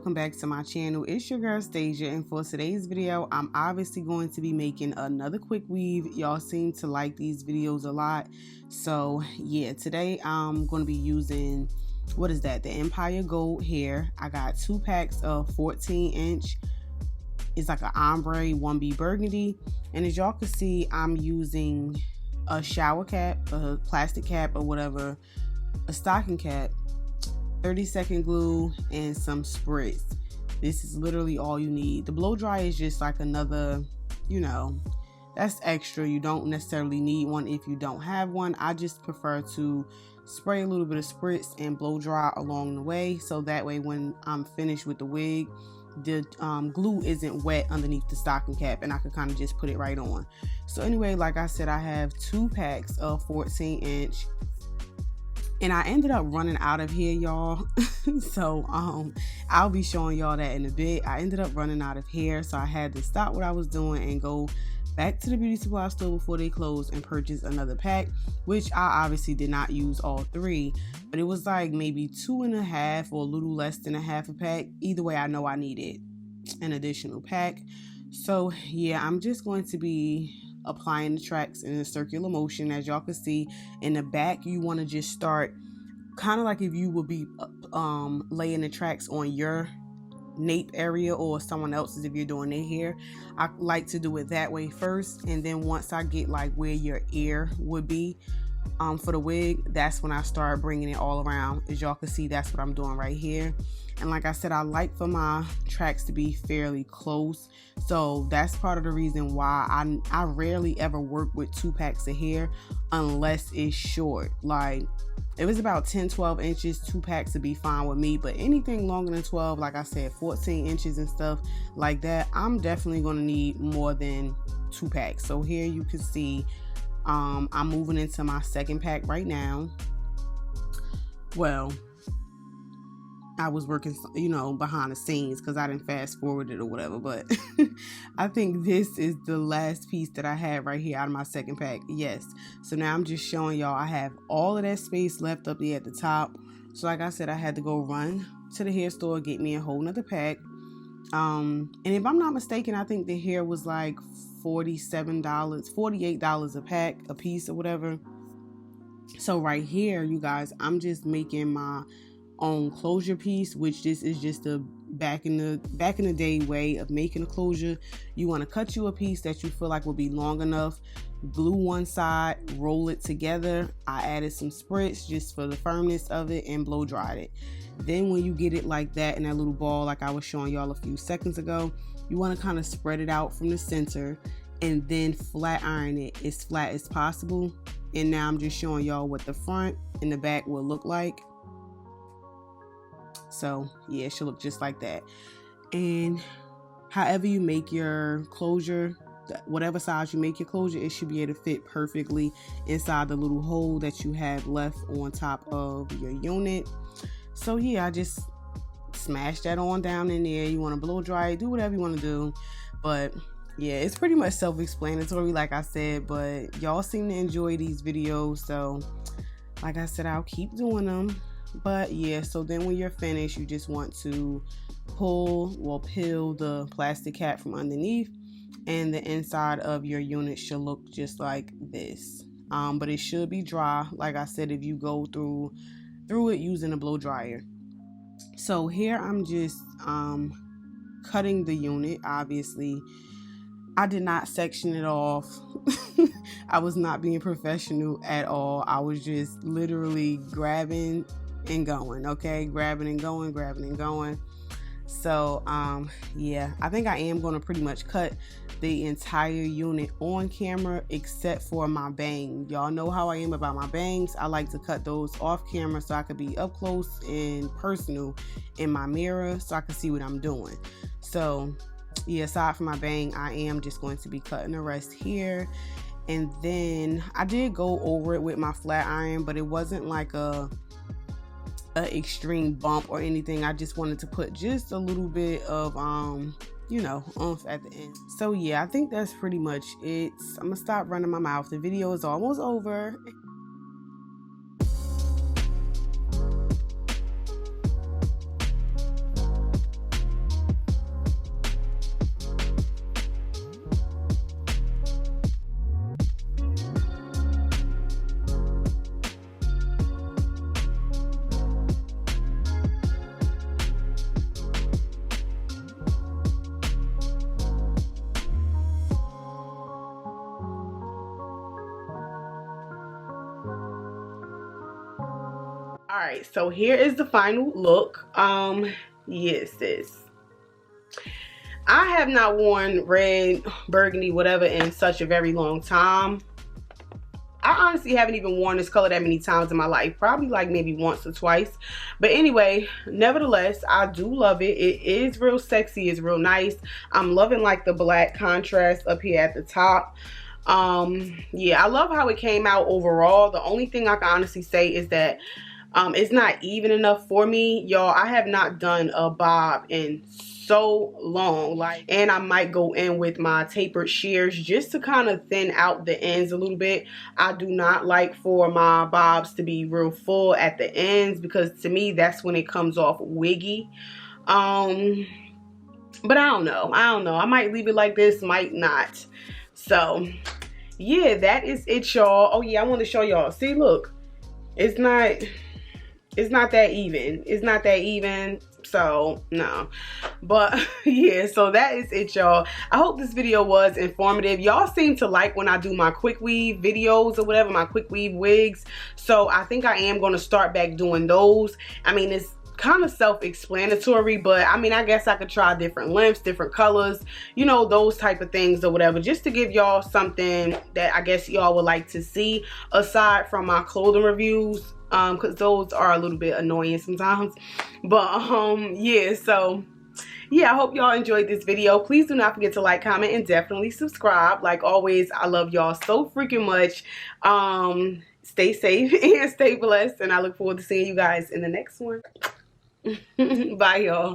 welcome back to my channel. It's your girl Stasia, and for today's video I'm obviously going to be making another quick weave. Y'all seem to like these videos a lot, so yeah, today I'm going to be using, what is that, the Empire Gold hair. I got 2 packs of 14-inch. It's like an ombre 1B burgundy, and as y'all can see, I'm using a shower cap, a plastic cap or whatever, a stocking cap, 30-second glue, and some spritz. This is literally all you need. The blow dry is just like another, that's extra. You don't necessarily need one if you don't have one. I just prefer to spray a little bit of spritz and blow dry along the way, so that way when I'm finished with the wig, the glue isn't wet underneath the stocking cap and I can kind of just put it right on. So anyway, like I said, I have 2 packs of 14-inch. And I ended up running out of here, y'all. So I'll be showing y'all that in a bit. I ended up running out of hair, so I had to stop what I was doing and go back to the beauty supply store before they closed and purchase another pack, which I obviously did not use all 3, but it was like maybe 2.5 or a little less than a half a pack. Either way, I know I needed an additional pack. So yeah, I'm just going to be applying the tracks in a circular motion. As y'all can see in the back, you want to just start kind of like if you would be laying the tracks on your nape area or someone else's if you're doing their hair. I like to do it that way first, and then once I get like where your ear would be for the wig, that's when I start bringing it all around. As y'all can see, that's what I'm doing right here. And like I said, I like for my tracks to be fairly close, so that's part of the reason why I rarely ever work with 2 packs of hair unless it's short. Like if it's about 10-12 inches, 2 packs would be fine with me, but anything longer than 12, like I said, 14 inches and stuff like that, I'm definitely going to need more than 2 packs. So here you can see I'm moving into my 2nd pack right now. Well, I was working, behind the scenes because I didn't fast forward it or whatever, but I think this is the last piece that I had right here out of my 2nd pack. Yes. So now I'm just showing y'all I have all of that space left up there at the top. So like I said, I had to go run to the hair store, get me a whole nother pack. And if I'm not mistaken, I think the hair was like $47, $48 a pack, a piece or whatever. So right here, you guys, I'm just making my own closure piece, which this is just a back in the day way of making a closure. You want to cut you a piece that you feel like will be long enough, glue one side, roll it together. I added some spritz just for the firmness of it and blow dried it. Then when you get it like that in that little ball like I was showing y'all a few seconds ago, you want to kind of spread it out from the center and then flat iron it as flat as possible. And now I'm just showing y'all what the front and the back will look like. So yeah, it should look just like that. And however you make your closure, whatever size you make your closure, it should be able to fit perfectly inside the little hole that you have left on top of your unit. So yeah, I just smash that on down in there. You want to blow dry it, do whatever you want to do, but yeah, it's pretty much self-explanatory like I said, but y'all seem to enjoy these videos, so like I said, I'll keep doing them. But yeah, so then when you're finished, you just want to peel the plastic cap from underneath, and the inside of your unit should look just like this. But it should be dry, like I said, if you go through it using a blow dryer. So here I'm just cutting the unit. Obviously I did not section it off. I was not being professional at all. I was just literally grabbing and going, okay, grabbing and going. So yeah, I think I am going to pretty much cut the entire unit on camera except for my bang. Y'all know how I am about my bangs. I like to cut those off camera so I could be up close and personal in my mirror so I can see what I'm doing. So yeah, aside from my bang, I am just going to be cutting the rest here. And then I did go over it with my flat iron, but it wasn't like a extreme bump or anything. I just wanted to put just a little bit of oomph at the end. So yeah, I think that's pretty much it. I'm gonna stop running my mouth. The video is almost over. right, so here is the final look. Yes, sis. I have not worn red, burgundy, whatever in such a very long time. I honestly haven't even worn this color that many times in my life. Probably like maybe once or twice. But anyway, nevertheless, I do love it. It is real sexy. It's real nice. I'm loving like the black contrast up here at the top. Yeah, I love how it came out overall. The only thing I can honestly say is that it's not even enough for me. Y'all, I have not done a bob in so long, and I might go in with my tapered shears just to kind of thin out the ends a little bit. I do not like for my bobs to be real full at the ends, because to me that's when it comes off wiggy. But I don't know, I might leave it like this, might not. So yeah, that is it, y'all. Oh yeah, I want to show y'all. See, look, it's not that even. It's not that even. So no, but yeah, so that is it, y'all. I hope this video was informative. Y'all seem to like when I do my quick weave videos or whatever, my quick weave wigs. So I think I am going to start back doing those. I mean, it's kind of self-explanatory, but I mean, I guess I could try different lengths, different colors, you know, those type of things or whatever, just to give y'all something that I guess y'all would like to see aside from my clothing reviews, because those are a little bit annoying sometimes. But yeah, so yeah, I hope y'all enjoyed this video. Please do not forget to like, comment, and definitely subscribe. Like always, I love y'all so freaking much. Stay safe and stay blessed, and I look forward to seeing you guys in the next one. Bye, y'all.